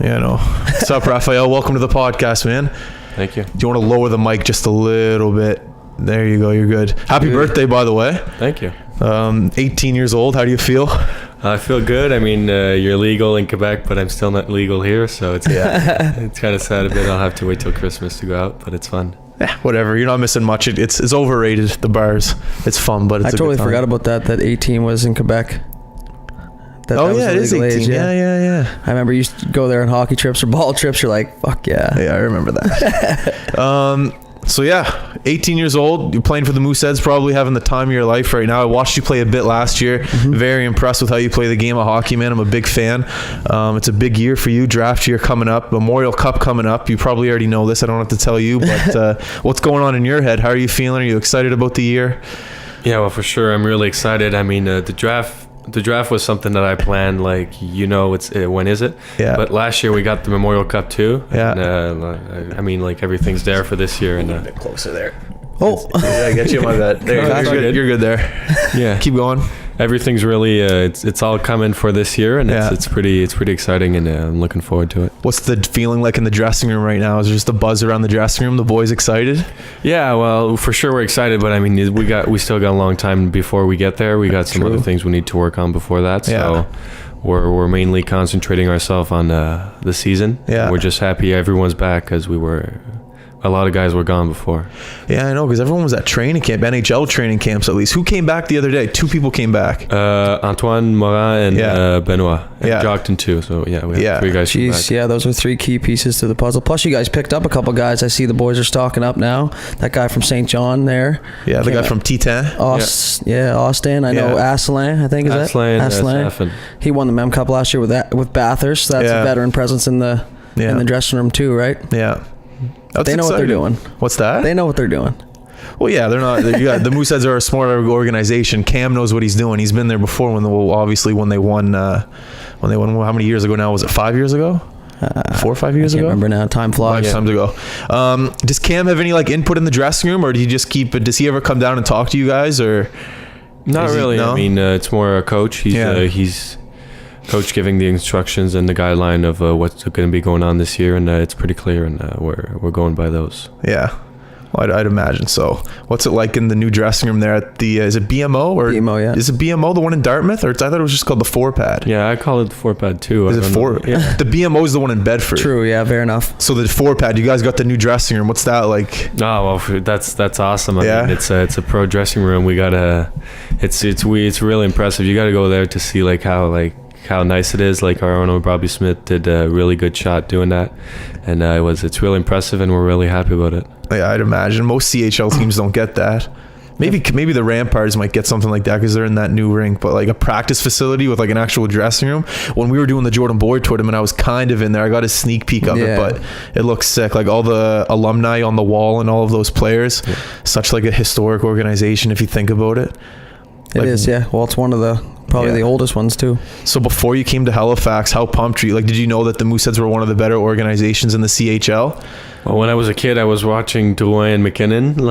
Yeah, I know. What's up, Raphael? Welcome to the podcast, man. Thank you. Do you want to lower the mic just a little bit? There you go. You're good. Happy birthday, by the way. Thank you. 18 years old. How do you feel? I feel good. I mean, you're legal in Quebec, but I'm still not legal here, so it's it's kind of sad a bit. I'll have to wait till Christmas to go out, but it's fun. Yeah, whatever. You're not missing much. It's overrated, the bars. It's fun, but it's I totally forgot about that 18 was in Quebec. That it is 18. Age, yeah. I remember you used to go there on hockey trips or ball trips. You're like, fuck yeah. Yeah, I remember that. So yeah, 18 years old. You're playing for the Mooseheads, probably having the time of your life right now. I watched you play a bit last year. Mm-hmm. Very impressed with how you play the game of hockey, man. I'm a big fan. It's a big year for you. Draft year coming up. Memorial Cup coming up. You probably already know this. I don't have to tell you, but what's going on in your head? How are you feeling? Are you excited about the year? Yeah, well, for sure. I'm really excited. I mean, the draft was something that I planned, when is it? Yeah. But last year we got the Memorial Cup too. Yeah. And, I mean, everything's there for this year. And a bit closer there. Oh. Yeah, I get you on my bet. There, you're good there. Yeah. Keep going. Everything's really it's all coming for this year, and it's pretty exciting, and I'm looking forward to it. What's the feeling like in the dressing room right now? Is there just a buzz around the dressing room? The boys excited? Yeah, well, for sure we're excited, but I mean we still got a long time before we get there. We got some other things we need to work on before that. So we're mainly concentrating ourselves on the season. Yeah, we're just happy everyone's back because a lot of guys were gone before. Yeah, I know, because everyone was at training camp, NHL training camps at least. Who came back the other day? 2 people came back. Antoine Morin and Benoit. And Jockton too. So we have 3 guys come back. Yeah, those are 3 key pieces to the puzzle. Plus you guys picked up a couple guys. I see the boys are stocking up now. That guy from St. John there. Yeah, the guy from Titan. Austin. I know Asselin, I think is Asselin. He won the Mem Cup last year with Bathurst. So that's a veteran presence in the dressing room too, right? Yeah. They know what they're doing. What's that? They know what they're doing. Well, yeah, they're not. The Mooseheads are a smart organization. Cam knows what he's doing. He's been there before when they won. How many years ago now? Was it 5 years ago? 4 or 5 years ago? I can't remember now. Time flies. Times ago. Does Cam have any input in the dressing room, or does he ever come down and talk to you guys, or? Not really. No? I mean, it's more a coach. He's coach giving the instructions and the guideline of what's going to be going on this year, and it's pretty clear, and we're going by those. Yeah. Well, I'd imagine so. What's it like in the new dressing room there at the, is it BMO? BMO, yeah. Is it BMO, the one in Dartmouth? Or I thought it was just called the 4-pad. Yeah, I call it the 4-pad too. Is it 4? Yeah. The BMO is the one in Bedford. True, yeah, fair enough. So the 4-pad, you guys got the new dressing room. What's that like? Oh, well, that's awesome. I mean, it's a pro dressing room. We got it's really impressive. You got to go there to see how nice it is. Our owner Bobby Smith did a really good shot doing that, and it's really impressive, and we're really happy about it. Yeah, I'd imagine most CHL teams don't get that. Maybe the Ramparts might get something like that because they're in that new rink, but a practice facility with an actual dressing room. When we were doing the Jordan Boyd tournament, I was kind of in there. I got a sneak peek of it, but it looks sick. All the alumni on the wall and all of those players. Yeah. Such a historic organization if you think about it. It is, yeah. Well, it's one of probably the oldest ones too. So before you came to Halifax, how pumped were you? Did you know that the Mooseheads were one of the better organizations in the CHL? Well, when I was a kid, I was watching Drouin and McKinnon the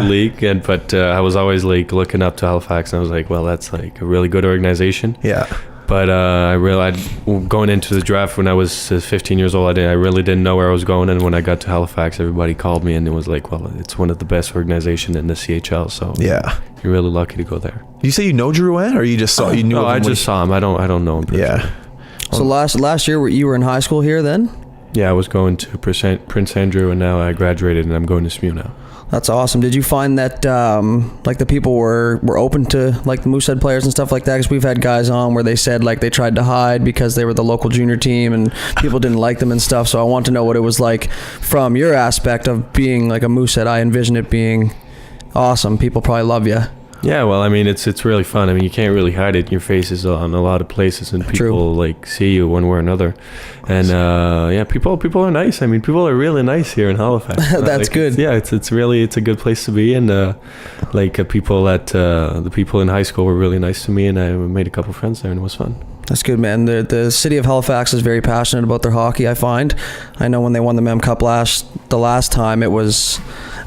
league, but I was always looking up to Halifax, and I was like, well, that's a really good organization. Yeah. But I realized going into the draft when I was 15 years old, I really didn't know where I was going. And when I got to Halifax, everybody called me and it was well, it's one of the best organizations in the CHL. So you're really lucky to go there. You say you know Drouin, or you just saw you knew? No, I just saw him. I don't know him personally. Yeah. So last year you were in high school here then? Yeah, I was going to Prince Andrew, and now I graduated and I'm going to SMU now. That's awesome. Did you find that the people were open to the Moosehead players and stuff like that? Because we've had guys on where they said they tried to hide because they were the local junior team and people didn't like them and stuff. So I want to know what it was like from your aspect of being a Moosehead. I envision it being awesome. People probably love you. Yeah, well, I mean, it's really fun. I mean, you can't really hide it. Your face is on a lot of places, and people see you one way or another. And people are nice. I mean, people are really nice here in Halifax. That's good. It's really a good place to be, and the people in high school were really nice to me, and I made a couple friends there, and it was fun. That's good, man. The city of Halifax is very passionate about their hockey, I find. I know when they won the Mem Cup the last time, it was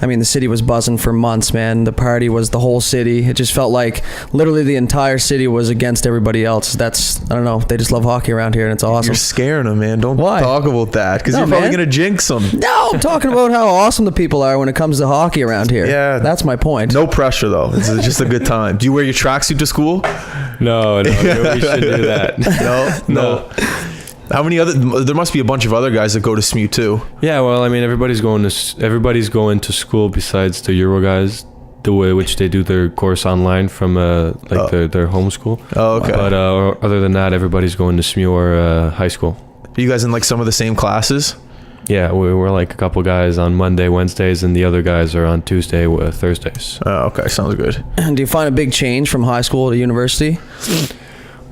I mean, the city was buzzing for months, man. The party was the whole city. It just felt like literally the entire city was against everybody else. I don't know. They just love hockey around here, and it's awesome. You're scaring them, man. Don't Why? talk about that, because you're probably going to jinx them. No, I'm talking about how awesome the people are when it comes to hockey around here. Yeah. That's my point. No pressure, though. It's just a good time. Do you wear your tracksuit to school? No, we should do that. No. How many other? There must be a bunch of other guys that go to SMU too. Yeah, well, I mean, everybody's going to school besides the Euro guys, the way which they do their course online from their home school. Oh, okay. But other than that, everybody's going to SMU or high school. Are you guys in like some of the same classes? Yeah, we're like a couple guys on Monday, Wednesdays, and the other guys are on Tuesday, Thursdays. Oh, okay, sounds good. Do you find a big change from high school to university?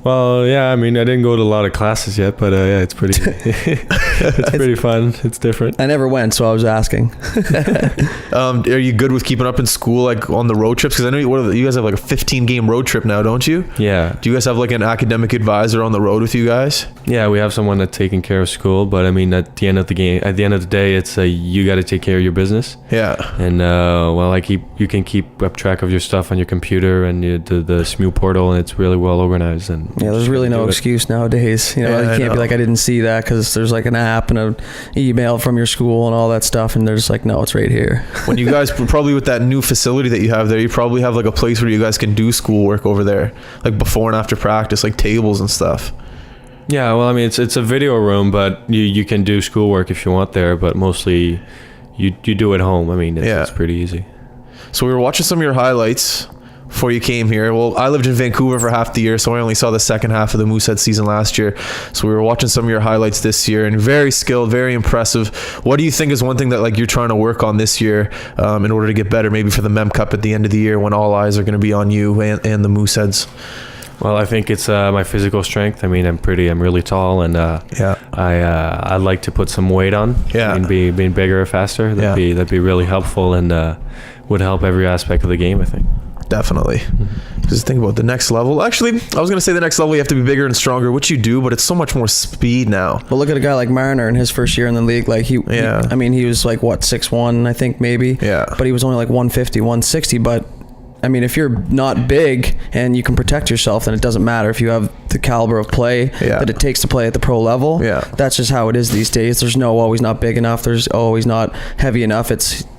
Well, yeah, I mean, I didn't go to a lot of classes yet, but yeah, it's pretty pretty fun. It's different. I never went, so I was asking. Are you good with keeping up in school, like on the road trips? Because I know you guys have like a 15-game road trip now, don't you? Yeah. Do you guys have like an academic advisor on the road with you guys? Yeah, we have someone that's taking care of school, but I mean, at the end of the day, it's you got to take care of your business. Yeah. And you can keep up track of your stuff on your computer and the SMU portal, and it's really well organized. And yeah, there's really no excuse nowadays. You can't be like, I didn't see that, because there's like an app and an email from your school and all that stuff, and they're just like, no, it's right here. When you guys probably with that new facility that you have there, you probably have like a place where you guys can do schoolwork over there, like before and after practice, like tables and stuff. Yeah, well, I mean, it's a video room, but you can do schoolwork if you want there, but mostly you do at home. I mean, it's pretty easy. So we were watching some of your highlights before you came here. Well, I lived in Vancouver for half the year, so I only saw the second half of the Moosehead season last year. So we were watching some of your highlights this year, and very skilled, very impressive. What do you think is one thing that like you're trying to work on this year in order to get better, maybe for the Mem Cup at the end of the year when all eyes are going to be on you and the Mooseheads? Well, I think it's my physical strength. I mean, I'm really tall, and I'd like to put some weight on. Yeah. I mean, being bigger or faster, that'd be really helpful, and would help every aspect of the game, I think. Definitely. Just think about the next level. Actually, I was going to say the next level you have to be bigger and stronger, which you do, but it's so much more speed now. Well, look at a guy like Marner in his first year in the league. Like he was like, what, 6'1", I think, maybe. Yeah. But he was only like 150, 160. But I mean, if you're not big and you can protect yourself, then it doesn't matter if you have the caliber of play that it takes to play at the pro level. Yeah. That's just how it is these days. There's no, oh, he's not big enough. There's, oh, he's not heavy enough.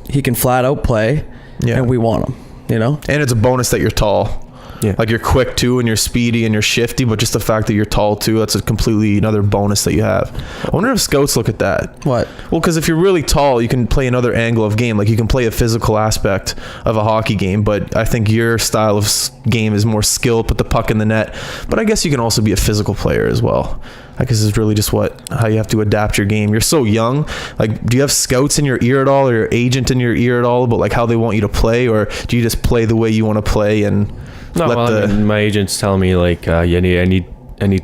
He can flat out play, and we want him. And it's a bonus that you're tall. Yeah. Like you're quick too, and you're speedy and you're shifty, but just the fact that you're tall too, that's a completely another bonus that you have. I wonder if scouts look at that. What? Well, because if you're really tall, you can play another angle of game. Like you can play a physical aspect of a hockey game, but I think your style of game is more skilled, put the puck in the net. But I guess you can also be a physical player as well. I guess it's really just how you have to adapt your game. You're so young. Like, do you have scouts in your ear at all, or your agent in your ear at all about like how they want you to play, or do you just play the way you want to play and I mean, my agents tell me like I need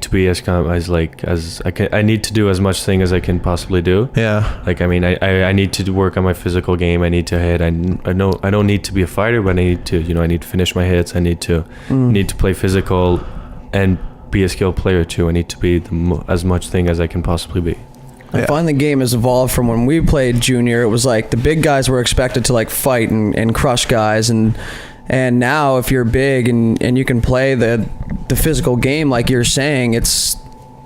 to be as I can. I need to do as much thing as I can possibly do. Yeah. Like, I mean, I need to work on my physical game. I need to hit. I know I don't need to be a fighter, but I need to I need to finish my hits. I need to play physical and be a skilled player too. I need to be as much thing as I can possibly be. I find the game has evolved from when we played junior. It was like the big guys were expected to like fight and crush guys, and now if you're big and you can play the physical game like you're saying,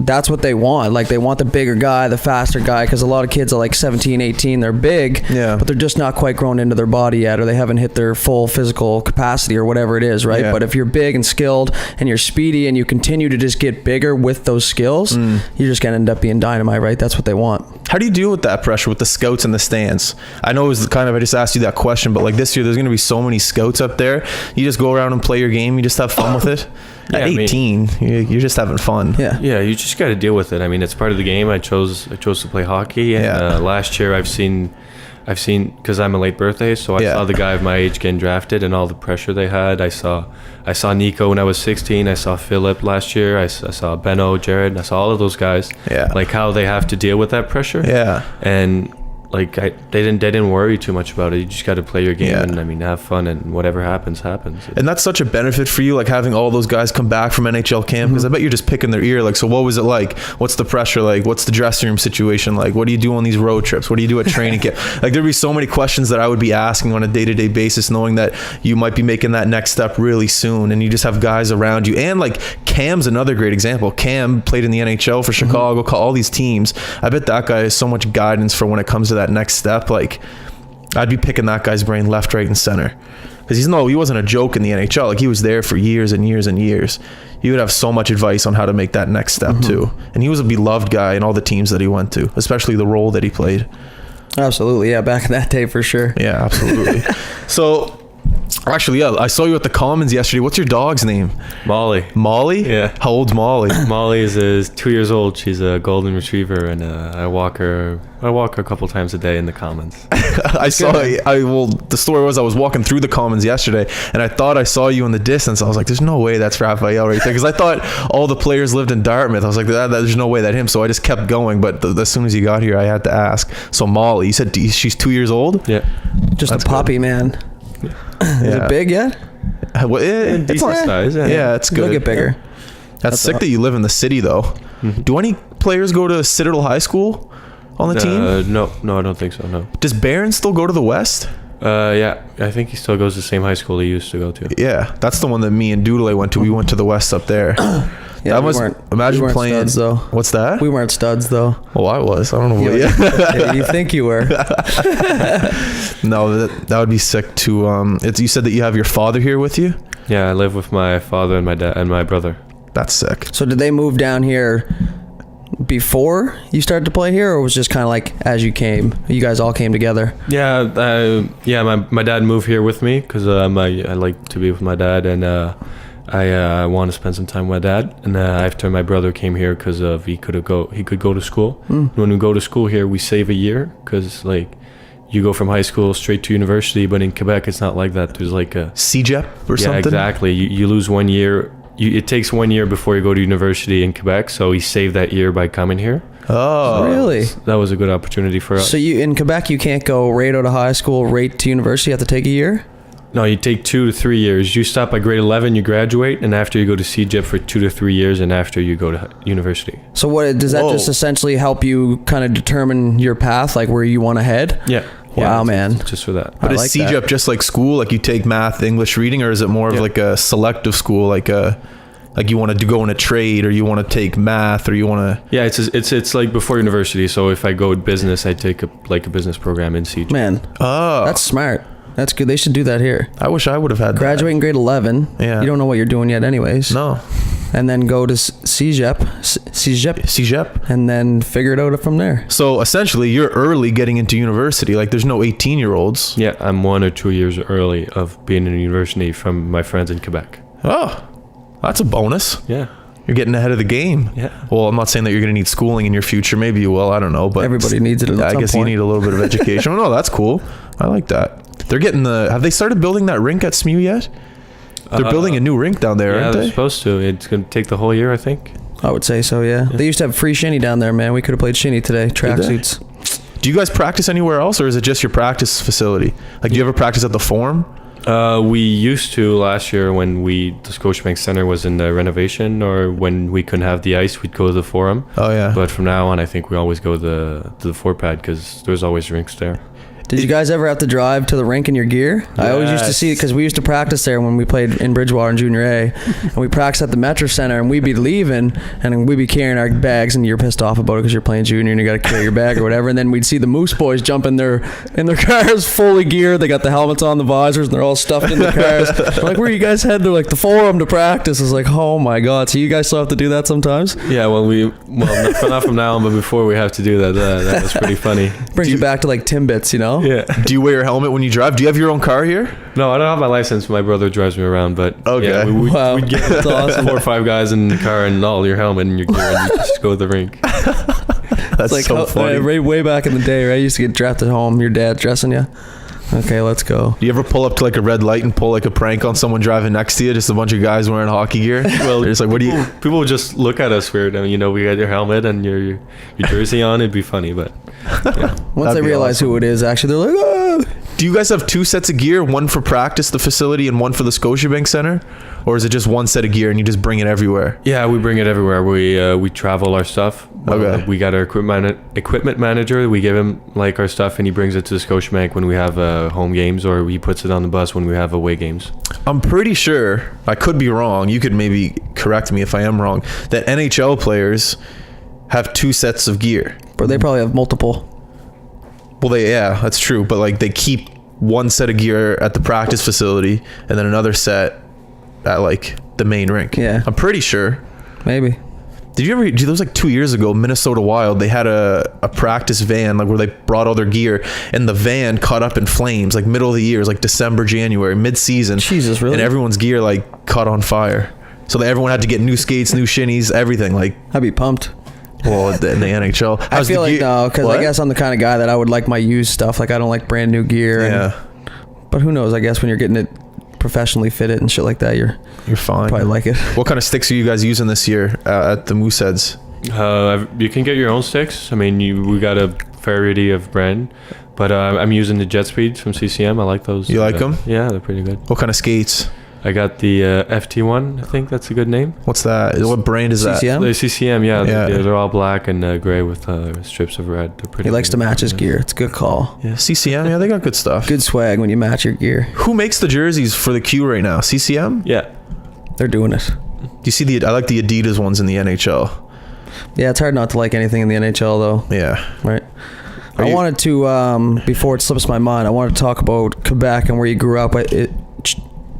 that's what they want. Like they want the bigger guy, the faster guy, because a lot of kids are like 17, 18, they're big, but they're just not quite grown into their body yet, or they haven't hit their full physical capacity or whatever it is, right? But if you're big and skilled and you're speedy and you continue to just get bigger with those skills, you're just gonna end up being dynamite, right? That's what they want. How do you deal with that pressure with the scouts in the stands? I know it was I just asked you that question, but like this year there's going to be so many scouts up there. You just go around and play your game. You just have fun with it. At 18, you're just having fun. Yeah, you just got to deal with it. I mean, it's part of the game. I chose to play hockey, and last year I've seen because I'm a late birthday, so I saw the guy of my age getting drafted and all the pressure they had. I saw Nico when I was 16. I saw Philip last year. I saw Benno, Jared. I saw all of those guys. Like how they have to deal with that pressure. And like they didn't worry too much about it. You just got to play your game and I mean have fun, and whatever happens. And that's such a benefit for you, like having all those guys come back from NHL camp, because I bet you're just picking their ear. Like, so what was it like? What's the pressure like? What's the dressing room situation like? What do you do on these road trips? What do you do at training camp? Like, there'd be so many questions that I would be asking on a day-to-day basis, knowing that you might be making that next step really soon, and you just have guys around you. And like Cam's another great example. Cam played in the NHL for Chicago, all these teams. I bet that guy has so much guidance for when it comes to that next step. Like, I'd be picking that guy's brain left, right, and center, because he wasn't a joke in the NHL. Like, he was there for years and years and years. He would have so much advice on how to make that next step too. And he was a beloved guy in all the teams that he went to, especially the role that he played. Absolutely, yeah. Back in that day, for sure. Yeah, absolutely. So, actually, yeah, I saw you at the Commons yesterday. What's your dog's name? Molly. Molly? Yeah. How old's Molly? Molly is 2 years old. She's a golden retriever, and I walk her a couple times a day in the Commons. The story was I was walking through the Commons yesterday, and I thought I saw you in the distance. I was like, there's no way that's Raphael right there, because I thought all the players lived in Dartmouth. I was like, there's no way that's him. So I just kept going, but as soon as you got here, I had to ask. So Molly, you said she's 2 years old? Yeah. Just that's a puppy, man. Is it big yet? Well, it's decent size. Yeah, it's good. It'll get bigger. That's sick that you live in the city, though. Mm-hmm. Do any players go to Citadel High School on the team? No, I don't think so. No. Does Barron still go to the West? Yeah, I think he still goes to the same high school he used to go to. Yeah, that's the one that me and Doodle went to. We went to the West up there. Yeah, we weren't playing studs, though. What's that? We weren't studs, though. Oh, I was. I don't know what. Yeah, you think you were? No, that would be sick to. You said that you have your father here with you. Yeah, I live with my father and my dad and my brother. That's sick. So did they move down here before you started to play here, or was just kind of like as you came? You guys all came together. Yeah, my dad moved here with me because I like to be with my dad, and I want to spend some time with my dad. And after my brother came here because he could go to school. When we go to school here, we save a year, because like you go from high school straight to university, but in Quebec it's not like that. There's like a CEGEP or something. Yeah, exactly. You lose 1 year. It takes 1 year before you go to university in Quebec, so he saved that year by coming here. Oh, so really? That was a good opportunity for us. So in Quebec, you can't go right out of high school, right to university. You have to take a year? No, you take 2 to 3 years. You stop by grade 11, you graduate, and after you go to CEGEP for 2 to 3 years, and after you go to university. So what does that just essentially help you kind of determine your path, like where you want to head? Yeah. Wow, man. Just for that. But is CEGEP just like school? Like you take math, English, reading, or is it more of like a selective school, like you want to go in a trade, or you want to take math, or you want to? Yeah, it's like before university. So if I go with business, I take a business program in CEGEP. Man, that's smart. That's good. They should do that here. I wish I would have had graduate in grade 11. Yeah. You don't know what you're doing yet, anyways. No. And then go to CEGEP, and then figure it out from there. So essentially, you're early getting into university. Like, there's no 18-year-olds. Yeah, I'm 1 or 2 years early of being in university from my friends in Quebec. Oh, that's a bonus. Yeah. You're getting ahead of the game. Yeah. Well, I'm not saying that you're going to need schooling in your future. Maybe you will. I don't know. But everybody needs it at some I guess point. You need a little bit of education. Oh, no, that's cool. I like that. They're getting have they started building that rink at SMU yet? They're building a new rink down there, aren't they? They're supposed to. It's going to take the whole year, I think. I would say so, yeah. They used to have free shinny down there, man. We could have played shinny today. Tracksuits. Do you guys practice anywhere else, or is it just your practice facility? Like, do you ever practice at the Forum? We used to last year when the Scotiabank Center was in the renovation, or when we couldn't have the ice, we'd go to the Forum. Oh, yeah. But from now on, I think we always go to the 4-pad, because there's always rinks there. Did you guys ever have to drive to the rink in your gear? Yes. I always used to see it because we used to practice there when we played in Bridgewater in Junior A. And we practiced at the Metro Center, and we'd be leaving, and we'd be carrying our bags, and you're pissed off about it because you're playing junior and you got to carry your bag or whatever. And then we'd see the Moose boys jump in their cars fully geared. They got the helmets on, the visors, and they're all stuffed in the cars. We're like, where you guys head? They're like, the Forum to practice. I was like, oh my God. So you guys still have to do that sometimes? Yeah, not from now on, but before we have to do that. That was pretty funny. Brings you back to like Timbits, you know? Yeah. Do you wear your helmet when you drive? Do you have your own car here? No, I don't have my license. My brother drives me around, but okay. Yeah, we'd get awesome. 4 or 5 guys in the car and all your helmet and your gear, and you just go to the rink. That's like so funny. Way back in the day, right? You used to get drafted home. Your dad dressing you. Okay, let's go. Do you ever pull up to like a red light and pull like a prank on someone driving next to you? Just a bunch of guys wearing hockey gear. Well, they're just like, what do you? People would just look at us weird. I mean, we got your helmet and your jersey on. It'd be funny, but yeah. Once they realize who it is, actually, they're like, oh. Do you guys have 2 sets of gear, one for practice, the facility, and one for the Scotiabank Center? Or is it just one set of gear and you just bring it everywhere? Yeah, we bring it everywhere. We travel our stuff. Okay. We got our equipment manager. We give him like our stuff, and he brings it to the Scotiabank when we have home games, or he puts it on the bus when we have away games. I'm pretty sure, I could be wrong, you could maybe correct me if I am wrong, that NHL players have 2 sets of gear. But they probably have multiple. Well, that's true. But like they keep one set of gear at the practice facility and then another set at like the main rink. Yeah. I'm pretty sure. Maybe. Did you ever, there was like 2 years ago, Minnesota Wild, they had a practice van like where they brought all their gear, and the van caught up in flames like middle of the year. It was like December, January, mid-season. Jesus, really? And everyone's gear like caught on fire. So everyone had to get new skates, new shinnies, everything. Like, I'd be pumped. well, in the NHL. I feel like no, because I guess I'm the kind of guy that I would like my used stuff. Like I don't like brand new gear. Yeah. But who knows? I guess when you're getting it professionally fitted and shit like that, you're fine. Probably like it. What kind of sticks are you guys using this year at the Mooseheads? You can get your own sticks. I mean, we got a variety of brand, but I'm using the Jet Speeds from CCM. I like those. You like them? Yeah, they're pretty good. What kind of skates? I got the FT1. I think that's a good name. What's that? What brand is that? CCM? The CCM, yeah. They're all black and gray with strips of red. They're pretty. He likes to match his gear. It's a good call. Yeah, CCM. Yeah, they got good stuff. Good swag when you match your gear. Who makes the jerseys for the Q right now? CCM? Yeah. They're doing it. Do you see I like the Adidas ones in the NHL. Yeah, it's hard not to like anything in the NHL though. Yeah. Right. I wanted to, before it slips my mind, I wanted to talk about Quebec and where you grew up.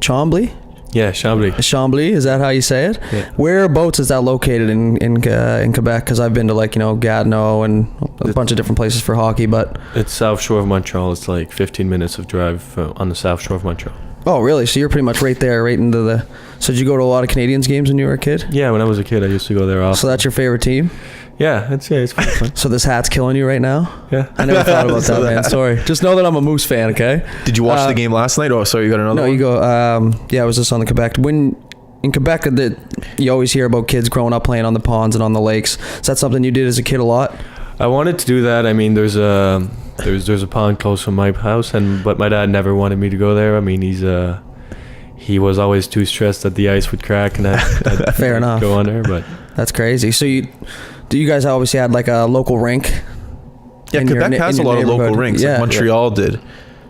Chambly? Yeah, Chambly. Chambly, is that how you say it? Yeah. Whereabouts is that located in Quebec? Because I've been to Gatineau and a bunch of different places for hockey, but... It's South Shore of Montreal. It's like 15 minutes of drive on the South Shore of Montreal. Oh, really? So you're pretty much right there, right into the... So did you go to a lot of Canadians games when you were a kid? Yeah, when I was a kid, I used to go there often. So that's your favorite team? Yeah, it's fun. So this hat's killing you right now? Yeah. I never thought about that, man. Sorry. Just know that I'm a Moose fan, okay? Did you watch the game last night? Oh, sorry, you got another one? You go... yeah, I was just on the Quebec. In Quebec, you always hear about kids growing up playing on the ponds and on the lakes. Is that something you did as a kid a lot? I wanted to do that. I mean, there's a pond close to my house, but my dad never wanted me to go there. I mean, he was always too stressed that the ice would crack and I'd Fair enough. Go on there, but that's crazy. So you guys obviously had like a local rink? Yeah, Quebec has a lot of local rinks. Yeah. Like Montreal did.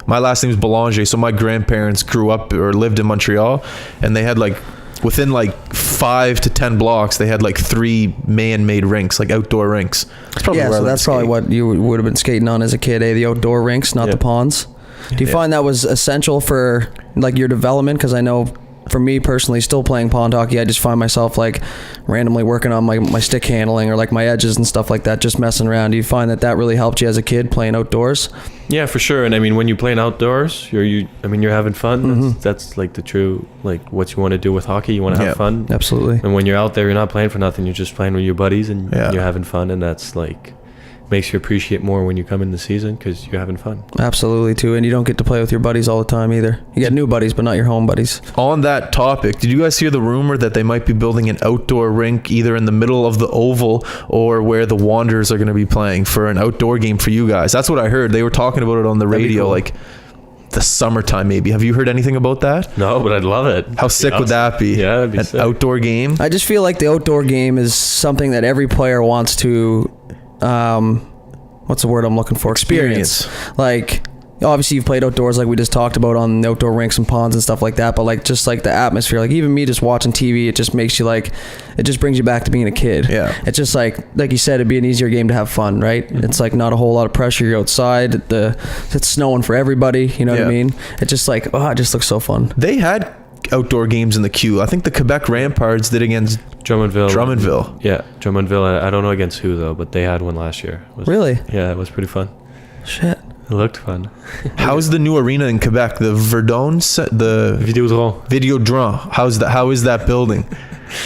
My last name is Belanger, so my grandparents grew up or lived in Montreal, and they had like within like 5 to 10 blocks, they had like 3 man-made rinks, like outdoor rinks. That's probably so that's probably what you would have been skating on as a kid, the outdoor rinks, not the ponds. Do you find that was essential for like your development? Because I know for me personally, still playing pond hockey, I just find myself like randomly working on my stick handling or like my edges and stuff like that, just messing around. Do you find that really helped you as a kid playing outdoors? Yeah, for sure. And I mean, when you're playing outdoors, you're having fun. Mm-hmm. That's like the true, like what you want to do with hockey. You want to have fun. Absolutely. And when you're out there, you're not playing for nothing. You're just playing with your buddies and you're having fun. And that's like makes you appreciate more when you come in the season because you're having fun. Absolutely too. And you don't get to play with your buddies all the time either. You get new buddies, but not your home buddies. On that topic, did you guys hear the rumor that they might be building an outdoor rink either in the middle of the Oval or where the Wanderers are going to be playing for an outdoor game for you guys? That's what I heard. They were talking about it on the radio, cool. Like the summertime maybe. Have you heard anything about that? No, but I'd love it. How sick would that be? Yeah, that'd be an sick. Outdoor game. I just feel like the outdoor game is something that every player wants to what's the word I'm looking for? Experience. Like, obviously you've played outdoors like we just talked about on the outdoor rinks and ponds and stuff like that, but like just like the atmosphere, like even me just watching TV, it just makes you like, it just brings you back to being a kid. Yeah. It's just like you said, it'd be an easier game to have fun, right? Mm-hmm. It's like not a whole lot of pressure. You're outside, it's snowing for everybody, you know what I mean? It's just like, it just looks so fun. They had outdoor games in the queue. I think the Quebec Ramparts did against Drummondville. Yeah, Drummondville. I don't know against who though, but they had one last year. Really? Yeah, it was pretty fun. Shit. It looked fun. How's the new arena in Quebec? The Verdun, the Videodrome. How is that building?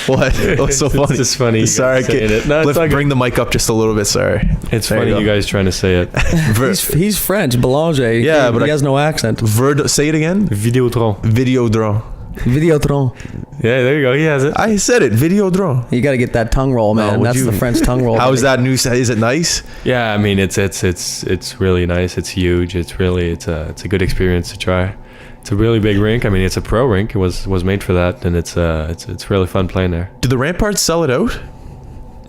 What? It was so funny. It's just funny. Sorry, bring the mic up just a little bit. Sorry. It's funny you guys trying to say it. He's French, Boulanger. Yeah, but he has no accent. Say it again. Videodrome. Videodrome. Yeah, there you go. He has it. I said it. Videodrome. You got to get that tongue roll, man. That's the French tongue roll. How is that new? Is it nice? Yeah, I mean it's really nice. It's huge. It's a good experience to try. It's a really big rink. I mean, it's a pro rink. It was made for that, and it's really fun playing there. Do the Ramparts sell it out?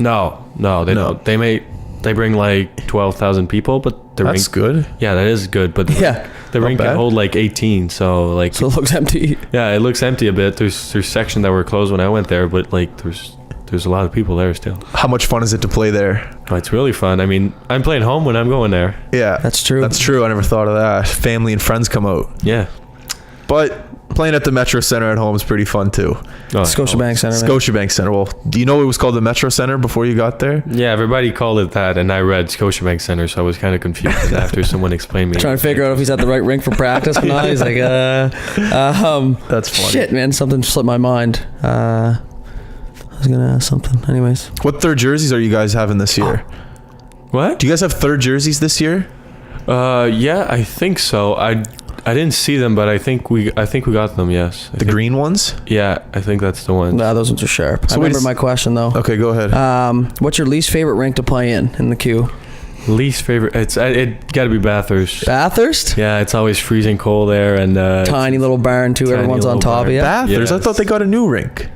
No, they don't. They bring like 12,000 people, but that's good. Yeah, that is good. But the rink can hold like 18, so it looks empty. Yeah, it looks empty a bit. There's sections that were closed when I went there, but like there's a lot of people there still. How much fun is it to play there? Oh, it's really fun. I mean, I'm playing home when I'm going there. Yeah, that's true. That's true. I never thought of that. Family and friends come out. Yeah. But playing at the Metro Center at home is pretty fun too. Scotiabank Center. Scotiabank Center. Well, do you know it was called the Metro Center before you got there? Yeah, everybody called it that, and I read Scotiabank Center, so I was kind of confused after someone explained me. Trying to figure out if he's at the right rink for practice or not. He's like, that's funny. Shit, man, something slipped my mind. I was gonna ask something. Anyways, what third jerseys are you guys having this year? What? Do you guys have third jerseys this year? Yeah, I think so. I didn't see them, but I think we got them. Yes, the green ones. Yeah, I think that's the ones. Nah, those ones are sharp. So I remember my question though. Okay, go ahead. What's your least favorite rink to play in the Q? Least favorite? It got to be Bathurst. Bathurst? Yeah, it's always freezing cold there, and tiny little barn too. Everyone's on top of you. Bathurst. Yes. I thought they got a new rink.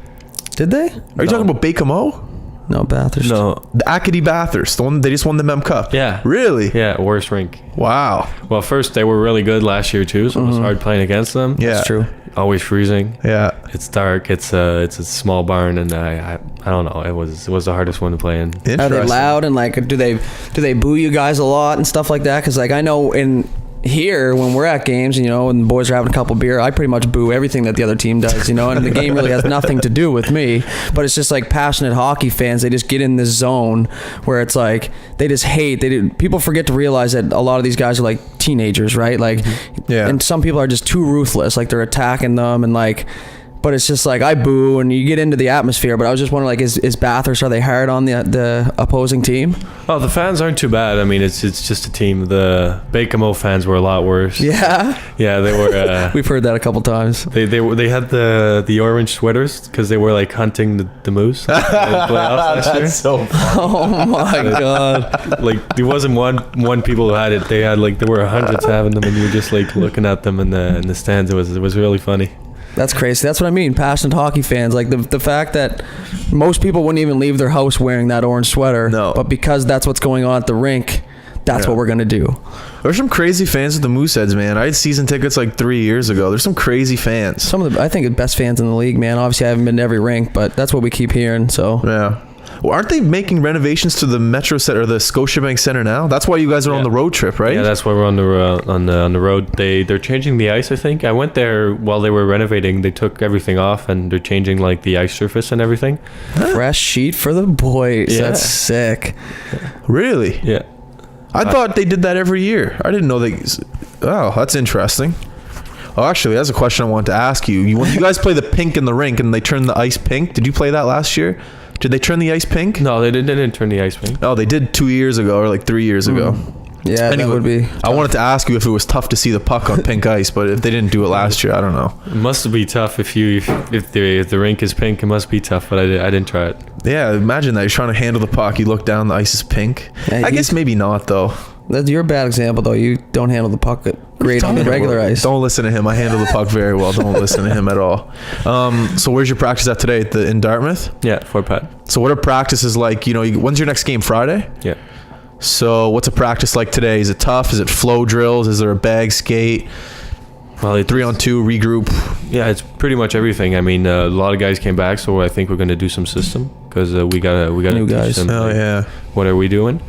Did they? Are you talking about Bakemo? No, Bathurst. No. The Acadie Bathurst. The one they just won the Mem Cup. Yeah. Really? Yeah, worst rink. Wow. Well, first they were really good last year too, so it was hard playing against them. Yeah. That's true. Always freezing. Yeah. It's dark. It's a small barn, and I don't know. It was the hardest one to play in. Are they loud and like do they boo you guys a lot and stuff like that? Because like I know in here when we're at games, and the boys are having a couple beer, I pretty much boo everything that the other team does, and the game really has nothing to do with me, but it's just like passionate hockey fans, they just get in this zone where it's like they just hate, people forget to realize that a lot of these guys are like teenagers, right? Like, yeah, and some people are just too ruthless, like they're attacking them, and like, but it's just like I boo, and you get into the atmosphere. But I was just wondering, like, is Bathurst, are they hard on the opposing team? Oh, the fans aren't too bad. I mean, it's just a team. The Bakemo fans were a lot worse. Yeah. Yeah, they were. We've heard that a couple times. They had the orange sweaters because they were like hunting the moose. In the playoffs last year. So funny. Oh my god! Like there wasn't one people who had it. They had like there were hundreds having them, and you were just like looking at them in the stands. It was really funny. That's crazy. That's what I mean. Passionate hockey fans. Like the fact that most people wouldn't even leave their house wearing that orange sweater. No. But because that's what's going on at the rink, that's what we're going to do. There's some crazy fans with the Mooseheads, man. I had season tickets like 3 years ago. There's some crazy fans. I think, the best fans in the league, man. Obviously, I haven't been to every rink, but that's what we keep hearing. So yeah. Well, aren't they making renovations to the Metro Center or the Scotiabank Center now? That's why you guys are on the road trip, right? Yeah, that's why we're on the road. They're changing the ice. I think I went there while they were renovating. They took everything off and they're changing like the ice surface and everything. Fresh sheet for the boys. Yeah. That's sick. Really? Yeah. I thought they did that every year. I didn't know they. Oh, that's interesting. Oh, actually, that's a question I wanted to ask you. When you guys play the pink in the rink and they turn the ice pink, did you play that last year? Did they turn the ice pink? No, they didn't turn the ice pink. Oh, they did 2 years ago or like 3 years ago. Yeah, anyway, that would be tough. I wanted to ask you if it was tough to see the puck on pink ice, but if they didn't do it last year, I don't know. It must be tough if the rink is pink. It must be tough, but I didn't try it. Yeah, imagine that. You're trying to handle the puck. You look down, the ice is pink. Yeah, I guess maybe not, though. You're a bad example, though. You don't handle the puck great on the regular ice. Don't listen to him. I handle the puck very well. Don't listen to him at all. So where's your practice at today? In Dartmouth? Yeah, Fort Pat. So what are practices like? When's your next game? Friday? Yeah. So what's a practice like today? Is it tough? Is it flow drills? Is there a bag skate? Well, 3-on-2 regroup. Yeah, it's pretty much everything. I mean, a lot of guys came back, so I think we're going to do some system because we got new guys. Them, what are we doing?